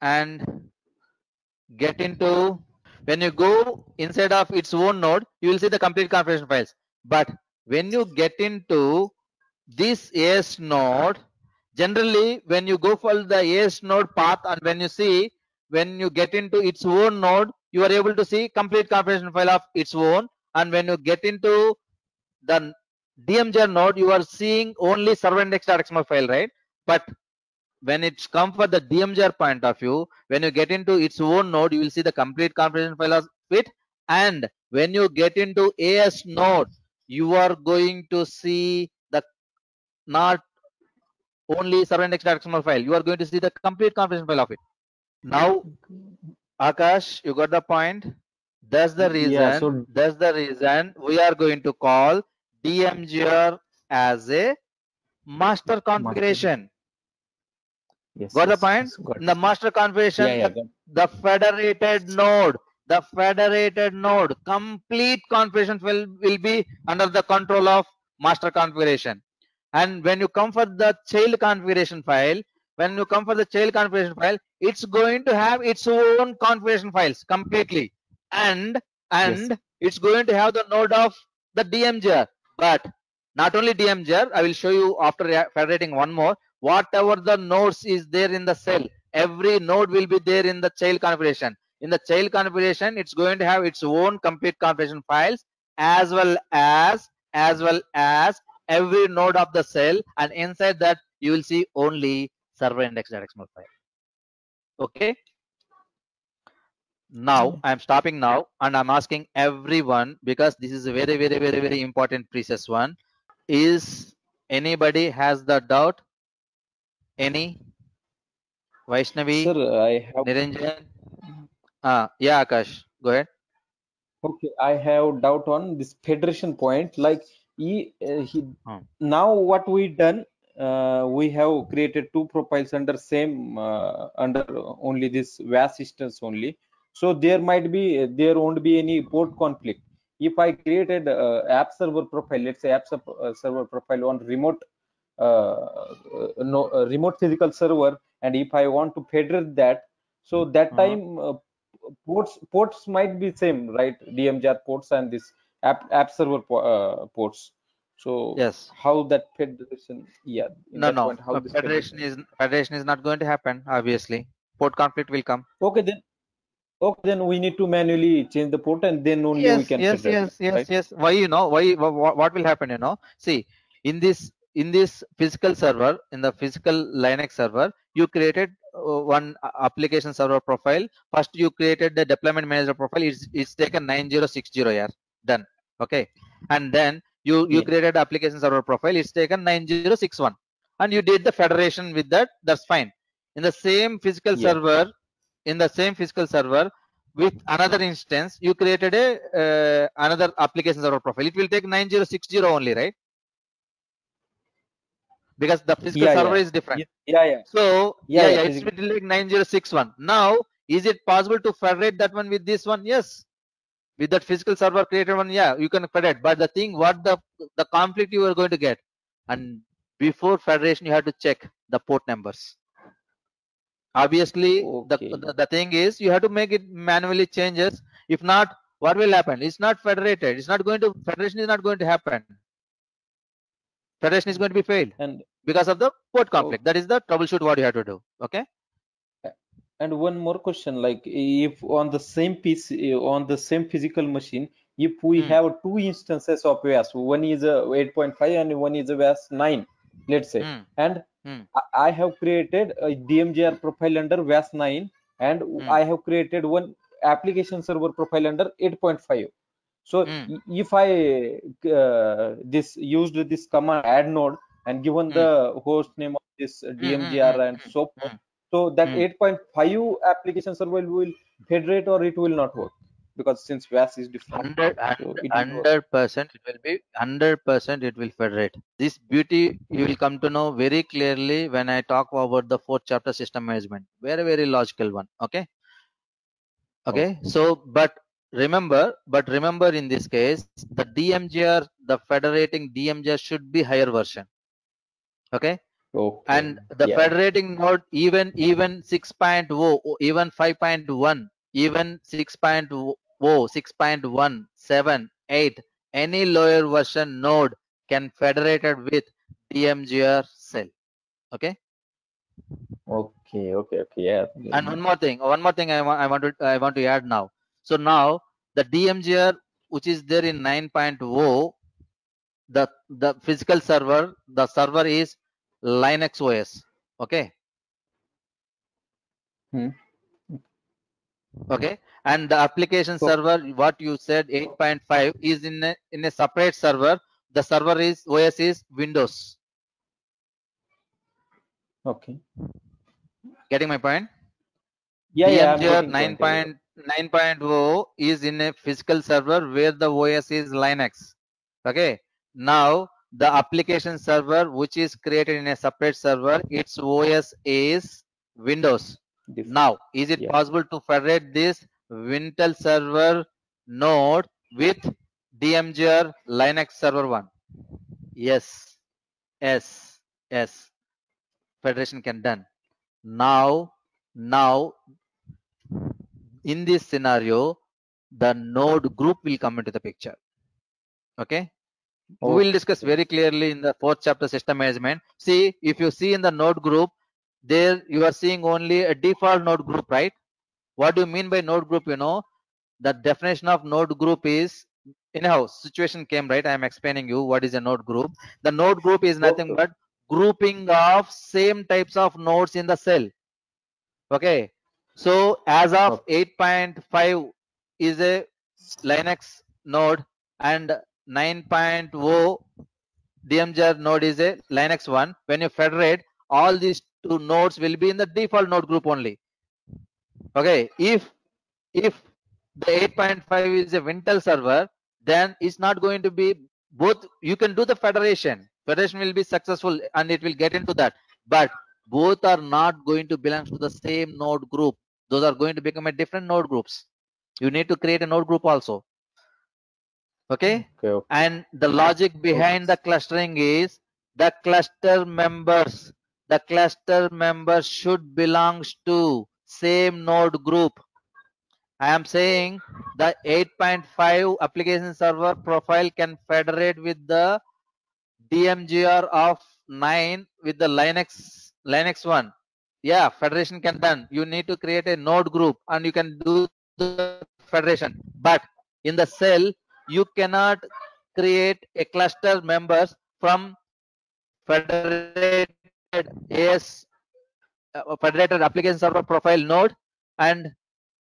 and get into, when you go inside of its own node, you will see the complete configuration files. But when you get into this AS node, generally when you go for the AS node path, and when you get into its own node, you are able to see complete configuration file of its own. And when you get into the DMGR node, you are seeing only server index.xml file, right? But when it's come for the DMGR point of view, when you get into its own node, you will see the complete configuration file of it. And when you get into AS node, you are going to see the not only server index.xml file, you are going to see the complete configuration file of it. Now, Akash, you got the point. That's the reason. Yeah, so that's the reason we are going to call DMGR as a master configuration. Yes, Got the yes, point? yes, got In the it. master configuration, Yeah, the federated node, complete configuration will be under the control of master configuration. And when you come for the child configuration file, it's going to have its own configuration files completely, and yes. it's going to have the node of the DMGR. But not only DMGR, I will show you after federating one more. Whatever the nodes is there in the cell, every node will be there in the child configuration. In the child configuration, it's going to have its own complete configuration files, as well as every node of the cell, and inside that you will see only server index.xml file. Okay. Now I'm stopping now, and I'm asking everyone, because this is a very, very, very, very important precious one. Is anybody has the doubt? Any? Vaishnavi? Sir, I have. Niranjan? Yeah, Akash, go ahead. Okay, I have doubt on this federation point. Like now what we done, we have created two profiles under same under only this VAS instance only. So there won't be any port conflict. If I created app server profile, let's say app server profile on remote remote physical server, and if I want to federate that, so that time ports might be same, right? DMGR ports and this app server ports. So yes, how that federation? Yeah, no, federation is not going to happen. Obviously, port conflict will come. Okay, then we need to manually change the port, and then only we can federate. Yes. Why? What will happen? See, in this physical server, in the physical Linux server, you created one application server profile. First, you created the deployment manager profile. It's taken 9060 here. Done. Okay, and then you created application server profile. It's taken 9061, and you did the federation with that. That's fine. In the same physical server, with another instance, you created a another application server profile. It will take 9060 only, right? Because the physical server is different. So it will take 9061. Now Is it possible to federate that one with this one? Yes. With that physical server created one, yeah, you can federate. But the thing, what the conflict you are going to get, and before federation, you have to check the port numbers. Obviously, Okay. the thing is, you have to make it manually changes. If not, what will happen? It's not federated. It's not going to, federation is not going to happen. Federation is going to be failed And because of the port conflict. That is the troubleshoot what you have to do. Okay. and one more question, like if on the same piece, on the same physical machine, if we have two instances of VAS, one is a 8.5 and one is a VAS 9, let's say, and I have created a DMGR profile under VAS 9, and I have created one application server profile under 8.5. So if I used this command add node and given the host name of this DMGR and so forth, so that 8.5 application server will federate or it will not work, because since VAS is different. 100% it will be 100% it will federate. This beauty you will come to know very clearly when I talk about the 4th chapter, system management. Very logical one. Okay. So but remember in this case, the DMGR, the federating DMGR should be higher version. Okay. And the federating node, even 6.0, even 5.1, even 6.0, 6.1, 7, 8, any lower version node can federate it with DMGR cell. Okay. Okay. Yeah. And one more thing I want to add now. So now the DMGR which is there in 9.0, the physical server, the server is Linux OS. Okay. Okay. And the application server, what you said 8.5 is in a separate server. The server is OS is Windows. Okay. Getting my point? Yeah. DMGR 9.0 is in a physical server where the OS is Linux. Okay. Now the application server which is created in a separate server, its OS is Windows. Now, is it possible to federate this Wintel server node with DMGR Linux server 1? Yes. Federation can done. Now in this scenario, the node group will come into the picture. Okay. We will discuss very clearly in the 4th chapter, system management. See, if you see in the node group, there you are seeing only a default node group, right? What do you mean by node group? You know, the definition of node group is, anyhow, situation came, right? I am explaining you what is a node group. The node group is nothing but grouping of same types of nodes in the cell. Okay. So as of 8.5 is a Linux node and 9.0 DMGR node is a Linux one. When you federate, all these two nodes will be in the default node group only. Okay. If the 8.5 is a Wintel server, then it's not going to be both. You can do the federation. Federation will be successful and it will get into that. But both are not going to belong to the same node group. Those are going to become a different node groups. You need to create a node group also. Okay. And the logic behind the clustering is the cluster members should belong to same node group. I am saying the 8.5 application server profile can federate with the DMGR of 9 with the Linux one. Yeah, federation can done. You need to create a node group and you can do the federation. But in the cell, you cannot create a cluster members from federated federated application server profile node and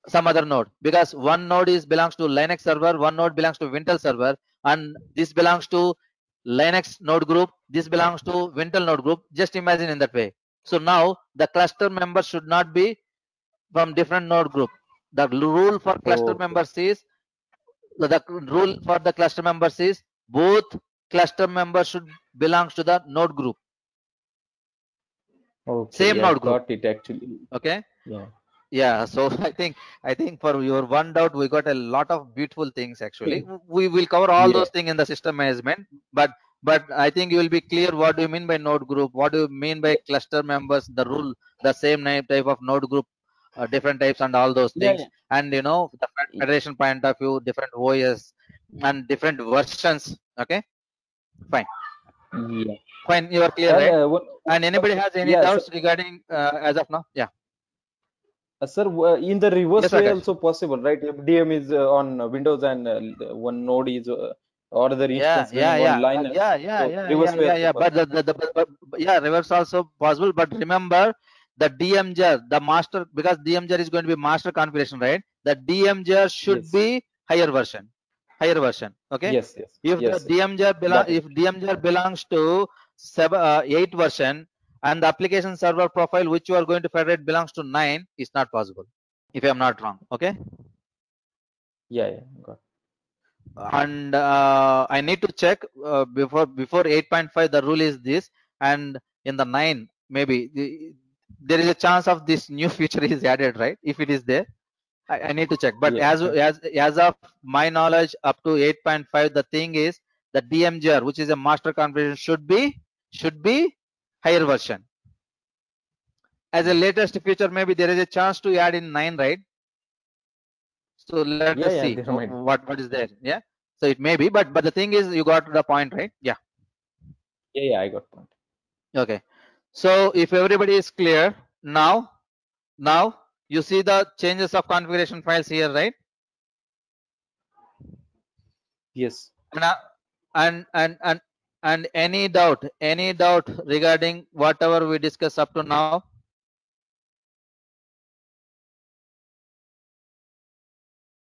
some other node, because one node belongs to Linux server, one node belongs to Wintel server, and this belongs to Linux node group, this belongs to Wintel node group. Just imagine in that way. So now the cluster members should not be from different node group. The rule for cluster members is both cluster members should belong to the node group. Same node group. Got it actually. Okay. Yeah. Yeah, so I think for your one doubt, we got a lot of beautiful things actually. We will cover all Yeah. those things in the system management, but I think you will be clear what do you mean by node group, what do you mean by cluster members, the rule, the same type of node group, different types and all those Yeah, things, and you know the federation point of view, different OS and different versions. Okay, fine, yeah. fine, you are clear, And right? And anybody has any yeah, doubts regarding as of now? Yeah. sir, in the reverse Yes, way Akash. also possible, right? If DM is on Windows and one node is or other instance running on Linux. Reverse way also But yeah, reverse also possible. But remember, the DMGR, the master, because DMGR is going to be master configuration, right? The DMGR should Yes. be higher version. Okay. Yes, yes. If Yes, the DMGR belongs to 8 version and the application server profile which you are going to federate belongs to 9, it's not possible. If I am not wrong. Okay. yeah, got. And I need to check before 8.5 the rule is this, and in the 9 maybe there is a chance of this new feature is added, right? If it is there, I need to check, but Yeah, as of my knowledge up to 8.5 the thing is the DMGR, which is a master configuration, should be higher version. As a latest feature, maybe there is a chance to add in 9, right? So let us see what is there. Yeah, so it may be, but the thing is, you got the point, right? Yeah, I got point. okay. So if everybody is clear now you see the changes of configuration files here, right? Yes. And any doubt regarding whatever we discussed up to now?